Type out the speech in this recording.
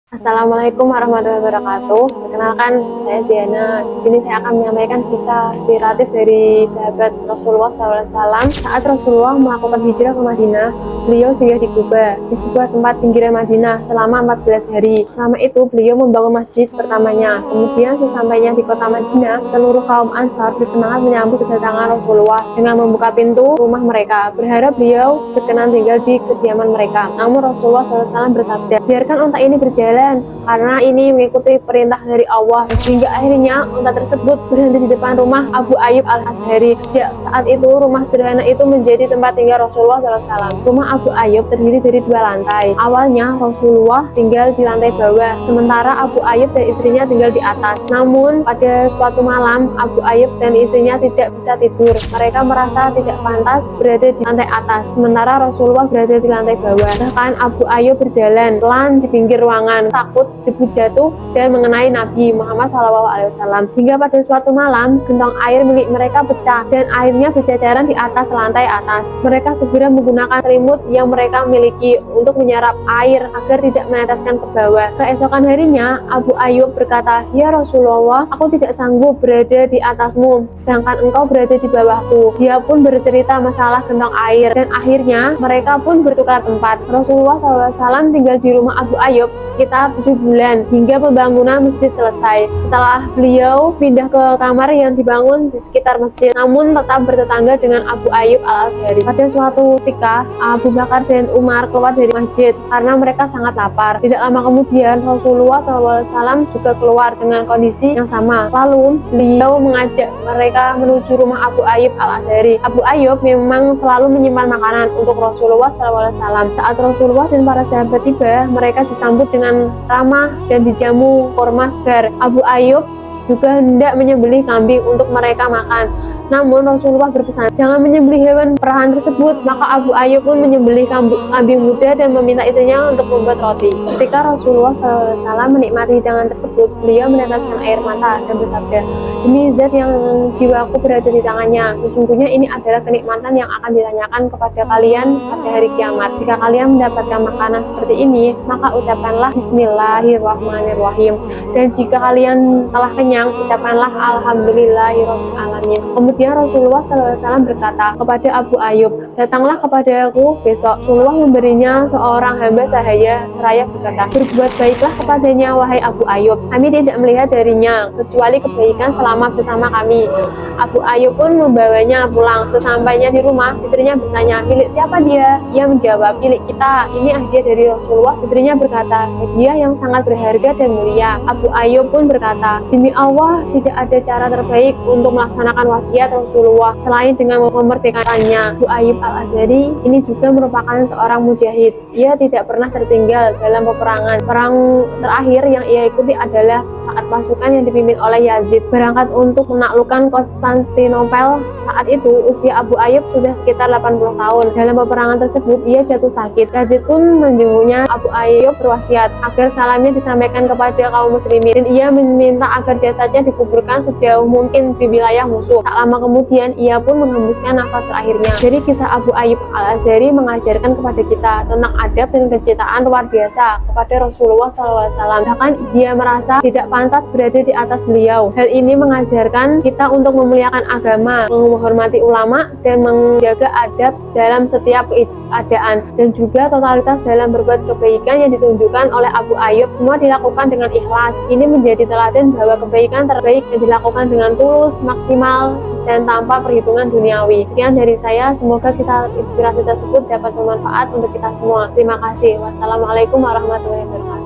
Assalamualaikum warahmatullahi wabarakatuh. Perkenalkan, saya Ziana. Di sini saya akan menyampaikan kisah inspiratif dari sahabat Rasulullah SAW. Saat Rasulullah melakukan hijrah ke Madinah, beliau singgah di Quba, di sebuah tempat pinggiran Madinah selama 14 hari. Selama itu beliau membangun masjid pertamanya. Kemudian sesampainya di kota Madinah, seluruh kaum Ansar bersemangat menyambut kedatangan Rasulullah dengan membuka pintu rumah mereka, berharap beliau berkenan tinggal di kediaman mereka. Namun Rasulullah SAW bersabda, biarkan unta ini berjalan karena ini mengikuti perintah dari Allah. Hingga akhirnya unta tersebut berhenti di depan rumah Abu Ayyub Al-Ashari. Sejak saat itu rumah sederhana itu menjadi tempat tinggal Rasulullah SAW. Rumah Abu Ayyub terdiri dari 2 lantai. Awalnya Rasulullah tinggal di lantai bawah, sementara Abu Ayyub dan istrinya tinggal di atas. Namun pada suatu malam Abu Ayyub dan istrinya tidak bisa tidur. Mereka merasa tidak pantas berada di lantai atas, sementara Rasulullah berada di lantai bawah. Bahkan Abu Ayyub berjalan pelan di pinggir ruangan, takut debu jatuh dan mengenai Nabi Muhammad SAW. Hingga pada suatu malam, gentong air milik mereka pecah dan airnya berjajaran di atas lantai atas. Mereka segera menggunakan selimut yang mereka miliki untuk menyerap air agar tidak meneteskan ke bawah. Keesokan harinya, Abu Ayyub berkata, "Ya Rasulullah, aku tidak sanggup berada di atasmu, sedangkan engkau berada di bawahku." Dia pun bercerita masalah gentong air dan akhirnya mereka pun bertukar tempat. Rasulullah SAW tinggal di rumah Abu Ayyub sekitar 7 bulan hingga pembangunan masjid selesai. Setelah beliau pindah ke kamar yang dibangun di sekitar masjid, namun tetap bertetangga dengan Abu Ayyub Al-Ashari. Pada suatu ketika, Abu Bakar dan Umar keluar dari masjid karena mereka sangat lapar. Tidak lama kemudian, Rasulullah SAW juga keluar dengan kondisi yang sama. Lalu beliau mengajak mereka menuju rumah Abu Ayyub Al-Ashari. Abu Ayyub memang selalu menyimpan makanan untuk Rasulullah SAW. Saat Rasulullah dan para sahabat tiba, mereka disambut dengan ramah dan dijamu kurma segar. Abu Ayyub juga hendak menyembelih kambing untuk mereka makan. Namun Rasulullah berpesan, jangan menyembelih hewan perahan tersebut. Maka Abu Ayyub pun menyembelih kambing muda dan meminta istrinya untuk membuat roti. Ketika Rasulullah SAW menikmati hidangan tersebut, beliau meneteskan air mata dan bersabda, "Demi zat yang jiwaku berada di tangannya, sesungguhnya ini adalah kenikmatan yang akan ditanyakan kepada kalian pada hari kiamat. Jika kalian mendapatkan makanan seperti ini, maka ucapkanlah Bismillahirrahmanirrahim. Dan jika kalian telah kenyang, ucapkanlah Alhamdulillahirabbil alamin." Kemudian Rasulullah SAW berkata kepada Abu Ayyub, "Datanglah kepadaku besok." Rasulullah memberinya seorang hamba sahaya seraya berkata, "Berbuat baiklah kepadanya, wahai Abu Ayyub. Kami tidak melihat darinya kecuali kebaikan selama bersama kami." Abu Ayyub pun membawanya pulang. Sesampainya di rumah, istrinya bertanya, "Milik siapa dia?" Ia menjawab, "Milik kita. Ini hadiah dari Rasulullah." Istrinya berkata, "Hadiah yang sangat berharga dan mulia." Abu Ayyub pun berkata, "Demi Allah, tidak ada cara terbaik untuk melaksanakan wasiat Rasulullah selain dengan memerdekakannya." Abu Ayyub Al-Ashari ini juga merupakan seorang mujahid. Ia tidak pernah tertinggal dalam peperangan. Perang terakhir yang ia ikuti adalah saat pasukan yang dipimpin oleh Yazid berangkat untuk menaklukkan Konstantinopel. Saat itu usia Abu Ayyub sudah sekitar 80 tahun. Dalam peperangan tersebut ia jatuh sakit. Yazid pun menjenguknya. Abu Ayyub berwasiat agar salamnya disampaikan kepada kaum muslimin dan ia meminta agar jasadnya dikuburkan sejauh mungkin di wilayah musuh. Tak lama kemudian ia pun menghembuskan nafas terakhirnya. Jadi kisah Abu Ayyub Al-Ashari mengajarkan kepada kita tentang adab dan kecintaan luar biasa kepada Rasulullah SAW. Bahkan dia merasa tidak pantas berada di atas beliau. Hal ini mengajarkan kita untuk memuliakan agama, menghormati ulama, dan menjaga adab dalam setiap keadaan, dan juga totalitas dalam berbuat kebaikan yang ditunjukkan oleh Abu Ayyub. Semua dilakukan dengan ikhlas. Ini menjadi teladan bahwa kebaikan terbaik yang dilakukan dengan tulus, maksimal, dan tanpa perhitungan duniawi. Sekian dari saya, semoga kisah inspirasi tersebut dapat bermanfaat untuk kita semua. Terima kasih. Wassalamualaikum warahmatullahi wabarakatuh.